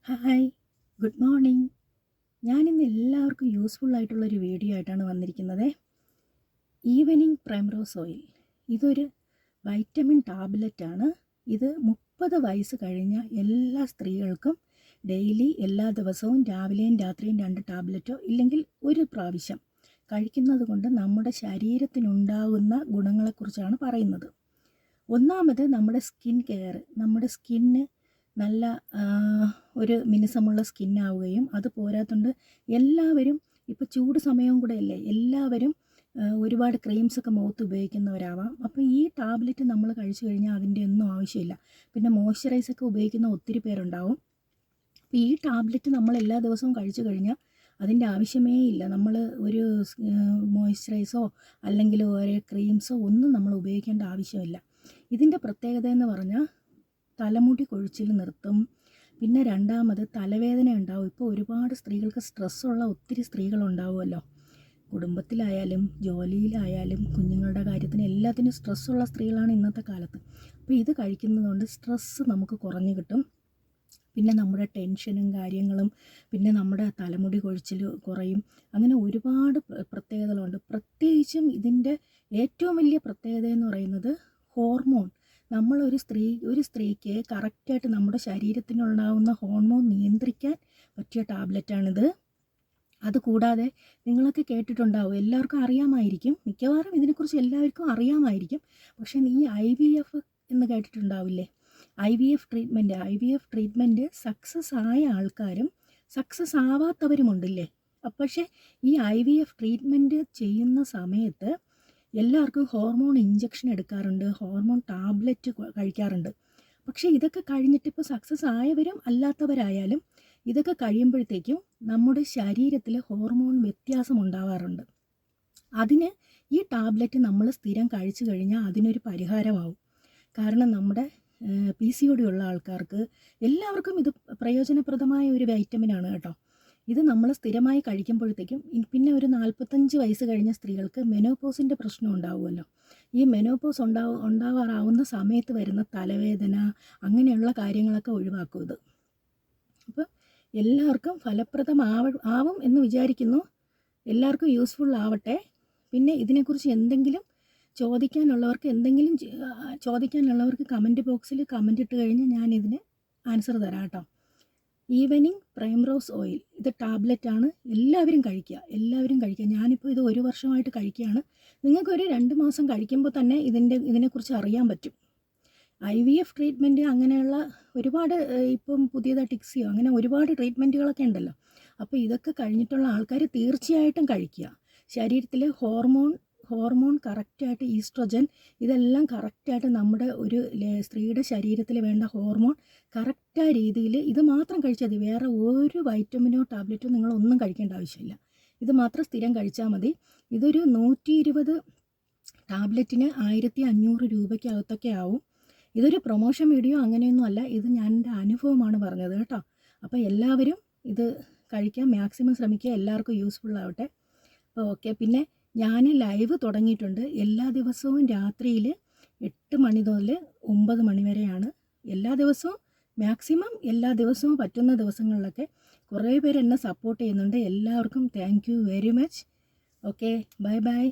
Hi, good morning. ഞാനിന്ന് എല്ലാവർക്കും useful ആയിട്ടുള്ളൊരു വീഡിയോ ആയിട്ടാണ് വന്നിരിക്കുന്നത്. Evening primrose oil. ഇതൊരു വൈറ്റമിൻ ടാബ്ലറ്റാണ്. ഇത് 30 വയസ്സ് കഴിഞ്ഞ എല്ലാ സ്ത്രീകൾക്കും ഡെയിലി എല്ലാ ദിവസവും രാവിലെയും രാത്രിയും 2 ടാബ്ലറ്റോ ഇല്ലെങ്കിൽ ഒരു പ്രാവശ്യം കഴിക്കുന്നത് കൊണ്ട് നമ്മുടെ ശരീരത്തിനുണ്ടാകുന്ന ഗുണങ്ങളെക്കുറിച്ചാണ് പറയുന്നത്. ഒന്നാമത് നമ്മുടെ സ്കിൻ കെയർ. നമ്മുടെ സ്കിന്ന് നല്ല ഒരു മിനുസമുള്ള സ്കിന്നാവുകയും അത് പോരാത്തതുകൊണ്ട് എല്ലാവരും ഇപ്പോൾ ചൂട് സമയവും കൂടെ അല്ലേ, എല്ലാവരും ഒരുപാട് ക്രീംസൊക്കെ മുഖത്ത് ഉപയോഗിക്കുന്നവരാവാം. അപ്പോൾ ഈ ടാബ്ലറ്റ് നമ്മൾ കഴിച്ചു കഴിഞ്ഞാൽ അതിൻ്റെ ഒന്നും ആവശ്യമില്ല. പിന്നെ മോയ്സ്ചറൈസൊക്കെ ഉപയോഗിക്കുന്ന ഒത്തിരി പേരുണ്ടാവും. അപ്പോൾ ഈ ടാബ്ലറ്റ് നമ്മൾ എല്ലാ ദിവസവും കഴിച്ചു കഴിഞ്ഞാൽ അതിൻ്റെ ആവശ്യമേ ഇല്ല. നമ്മൾ ഒരു മോയ്സ്ചറൈസോ അല്ലെങ്കിൽ ഓരോ ക്രീംസോ ഒന്നും നമ്മൾ ഉപയോഗിക്കേണ്ട ആവശ്യമില്ല. ഇതിൻ്റെ പ്രത്യേകത എന്ന് പറഞ്ഞാൽ തലമുടി കൊഴിച്ചിൽ നിർത്തും. പിന്നെ രണ്ടാമത് തലവേദന ഉണ്ടാവും. ഇപ്പോൾ ഒരുപാട് സ്ത്രീകൾക്ക് സ്ട്രെസ്സുള്ള ഒത്തിരി സ്ത്രീകളുണ്ടാവുമല്ലോ. കുടുംബത്തിലായാലും ജോലിയിലായാലും കുഞ്ഞുങ്ങളുടെ കാര്യത്തിന് എല്ലാത്തിനും സ്ട്രെസ്സുള്ള സ്ത്രീകളാണ് ഇന്നത്തെ കാലത്ത്. അപ്പോൾ ഇത് കഴിക്കുന്നതുകൊണ്ട് സ്ട്രെസ്സ് നമുക്ക് കുറഞ്ഞു കിട്ടും. പിന്നെ നമ്മുടെ ടെൻഷനും കാര്യങ്ങളും, പിന്നെ നമ്മുടെ തലമുടി കൊഴിച്ചിൽ കുറയും. അങ്ങനെ ഒരുപാട് പ്രത്യേകതകളുണ്ട്. പ്രത്യേകിച്ചും ഇതിൻ്റെ ഏറ്റവും വലിയ പ്രത്യേകത എന്ന് പറയുന്നത് ഹോർമോൺ. ഒരു സ്ത്രീക്ക് കറക്റ്റായിട്ട് നമ്മുടെ ശരീരത്തിനുണ്ടാകുന്ന ഹോർമോൺ നിയന്ത്രിക്കാൻ പറ്റിയ ടാബ്ലറ്റാണിത്. അതുകൂടാതെ നിങ്ങളൊക്കെ കേട്ടിട്ടുണ്ടാവും, എല്ലാവർക്കും അറിയാമായിരിക്കും, മിക്കവാറും ഇതിനെക്കുറിച്ച് എല്ലാവർക്കും അറിയാമായിരിക്കും. പക്ഷേ ഈ IVF എന്ന് കേട്ടിട്ടുണ്ടാവില്ലേ? IVF ട്രീറ്റ്മെൻറ്റ് സക്സസ് ആയ ആൾക്കാരും സക്സസ് ആവാത്തവരുമുണ്ടല്ലേ. പക്ഷേ ഈ IVF ട്രീറ്റ്മെൻറ്റ് ചെയ്യുന്ന സമയത്ത് എല്ലാവർക്കും ഹോർമോൺ ഇഞ്ചക്ഷൻ എടുക്കാറുണ്ട്, ഹോർമോൺ ടാബ്ലറ്റ് കഴിക്കാറുണ്ട്. പക്ഷേ ഇതൊക്കെ കഴിഞ്ഞിട്ട് ഇപ്പോൾ സക്സസ് ആയവരും അല്ലാത്തവരായാലും ഇതൊക്കെ കഴിയുമ്പോഴത്തേക്കും നമ്മുടെ ശരീരത്തിൽ ഹോർമോൺ വ്യത്യാസം ഉണ്ടാവാറുണ്ട്. അതിന് ഈ ടാബ്ലറ്റ് നമ്മൾ സ്ഥിരം കഴിച്ചു കഴിഞ്ഞാൽ അതിനൊരു പരിഹാരമാവും. കാരണം നമ്മുടെ PCOD ഉള്ള ആൾക്കാർക്ക് എല്ലാവർക്കും ഇത് പ്രയോജനപ്രദമായ ഒരു വൈറ്റമിനാണ് കേട്ടോ. ഇത് നമ്മൾ സ്ഥിരമായി കഴിക്കുമ്പോഴത്തേക്കും പിന്നെ ഒരു 45 വയസ്സ് കഴിഞ്ഞ സ്ത്രീകൾക്ക് മെനോപോസിൻ്റെ പ്രശ്നം ഉണ്ടാവുമല്ലോ. ഈ മെനോപോസ് ഉണ്ടാവാറാവുന്ന സമയത്ത് വരുന്ന തലവേദന അങ്ങനെയുള്ള കാര്യങ്ങളൊക്കെ ഒഴിവാക്കും ഇത്. അപ്പോൾ എല്ലാവർക്കും ഫലപ്രദമാവും എന്ന് വിചാരിക്കുന്നു. എല്ലാവർക്കും യൂസ്ഫുൾ ആവട്ടെ. പിന്നെ ഇതിനെക്കുറിച്ച് എന്തെങ്കിലും ചോദിക്കാനുള്ളവർക്ക് കമൻറ്റ് ബോക്സിൽ കമൻറ്റ് ഇട്ട് കഴിഞ്ഞാൽ ഞാൻ ഇതിന് ആൻസർ തരാം കേട്ടോ. ഈവനിങ് പ്രൈമറോസ് ഓയിൽ ഇത് ടാബ്ലറ്റാണ്. എല്ലാവരും കഴിക്കുക. ഞാനിപ്പോൾ ഇത് 1 വർഷമായിട്ട് കഴിക്കുകയാണ്. നിങ്ങൾക്കൊരു 2 മാസം കഴിക്കുമ്പോൾ തന്നെ ഇതിനെക്കുറിച്ച് അറിയാൻ പറ്റും. IVF ട്രീറ്റ്മെൻറ്റ് അങ്ങനെയുള്ള ഒരുപാട് ഇപ്പം പുതിയതായിട്ട് ടിക്സിയോ അങ്ങനെ ഒരുപാട് ട്രീറ്റ്മെൻറ്റുകളൊക്കെ ഉണ്ടല്ലോ. അപ്പോൾ ഇതൊക്കെ കഴിഞ്ഞിട്ടുള്ള ആൾക്കാർ തീർച്ചയായിട്ടും കഴിക്കുക. ശരീരത്തിൽ ഹോർമോൺ കറക്റ്റായിട്ട്, ഈസ്ട്രോജൻ ഇതെല്ലാം കറക്റ്റായിട്ട് നമ്മുടെ ഒരു സ്ത്രീയുടെ ശരീരത്തിൽ വേണ്ട ഹോർമോൺ കറക്റ്റായ രീതിയിൽ ഇത് മാത്രം കഴിച്ചാൽ മതി. വേറെ ഒരു വൈറ്റമിനോ ടാബ്ലറ്റോ നിങ്ങളൊന്നും കഴിക്കേണ്ട ആവശ്യമില്ല. ഇത് മാത്രം സ്ഥിരം കഴിച്ചാൽ മതി. ഇതൊരു 120 ടാബ്ലറ്റിന് 1500 രൂപയ്ക്കകത്തൊക്കെ ആവും. ഇതൊരു പ്രൊമോഷൻ വീഡിയോ അങ്ങനെയൊന്നും അല്ല, ഇത് ഞാൻ എൻ്റെ അനുഭവമാണ് പറഞ്ഞത് കേട്ടോ. അപ്പോൾ എല്ലാവരും ഇത് കഴിക്കാൻ മാക്സിമം ശ്രമിക്കുക. എല്ലാവർക്കും യൂസ്ഫുൾ ആവട്ടെ. അപ്പോൾ ഓക്കെ. പിന്നെ ഞാൻ ലൈവ് തുടങ്ങിയിട്ടുണ്ട്. എല്ലാ ദിവസവും രാത്രിയിൽ 8 മണി മുതൽ 9 മണി വരെയാണ്. മാക്സിമം എല്ലാ ദിവസവും പറ്റുന്ന ദിവസങ്ങളിലൊക്കെ കുറേ പേര് എന്നെ സപ്പോർട്ട് ചെയ്യുന്നുണ്ട്. എല്ലാവർക്കും thank you very much. Okay, bye bye.